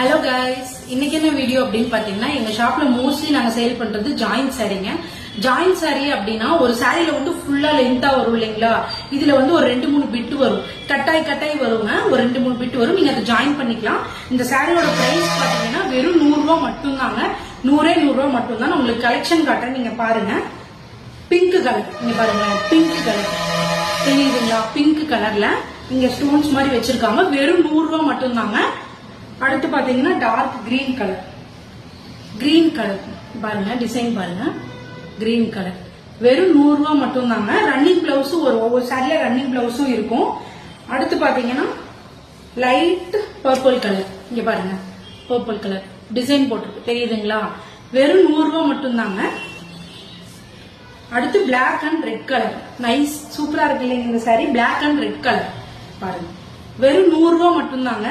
Hello guys, இன்னைக்கு என்ன video அப்படின்னு பாத்தீங்கன்னா, எங்க ஷாப்ல மோஸ்ட்லி நாங்க சேல் பண்றது ஜாயிண்ட் சாரீங்க. ஜாயிண்ட் சாரி அப்படின்னா ஒரு சாரியில வந்து ஃபுல்லா லென்த்தா வரும் இல்லைங்களா? இதுல வந்து ஒரு 2-3 பிட் வரும், கட்டாய் வருங்க. ஒரு 2-3 பிட் வரும், நீங்க அதை ஜாயின் பண்ணிக்கலாம். இந்த சாரியோட பிரைஸ் பாத்தீங்கன்னா வெறும் 100 ரூபாய் மட்டும்தாங்க. 100 ரூபாய் மட்டும்தான். உங்களுக்கு கலெக்ஷன் காட்டுறேன், நீங்க பாருங்க. பிங்க் கலர், நீங்க பாருங்க, பிங்க் கலர் தெரியுதுங்களா? பிங்க் கலர்ல இங்க ஸ்டோன்ஸ் மாதிரி வச்சிருக்காங்க. வெறும் 100 ரூபாய் மட்டும்தாங்க. அடுத்து பாத்தீங்கன்னா டார்க் கிரீன் கலர், பாருங்க, டிசைன் பாருங்க, கிரீன் கலர். வெறும் 100 ரூபாய் மட்டும் தாங்க. ரன்னிங் பிளவுஸ் ஒவ்வொரு சாரில ரன்னிங் பிளவுஸும் இருக்கும். அடுத்து பாத்தீங்கன்னா லைட் பர்பிள் கலர், இங்க பாருங்க, பர்பிள் கலர் டிசைன் போட்டிருக்கு தெரியுதுங்களா? வெறும் 100 ரூபாய் மட்டும் தாங்க. அடுத்து black and red colour, nice சூப்பரா இருக்கு இல்லைங்க இந்த sari. Black and red colour பாருங்க, வெறும் 100 ரூபாய் மட்டும் தாங்க.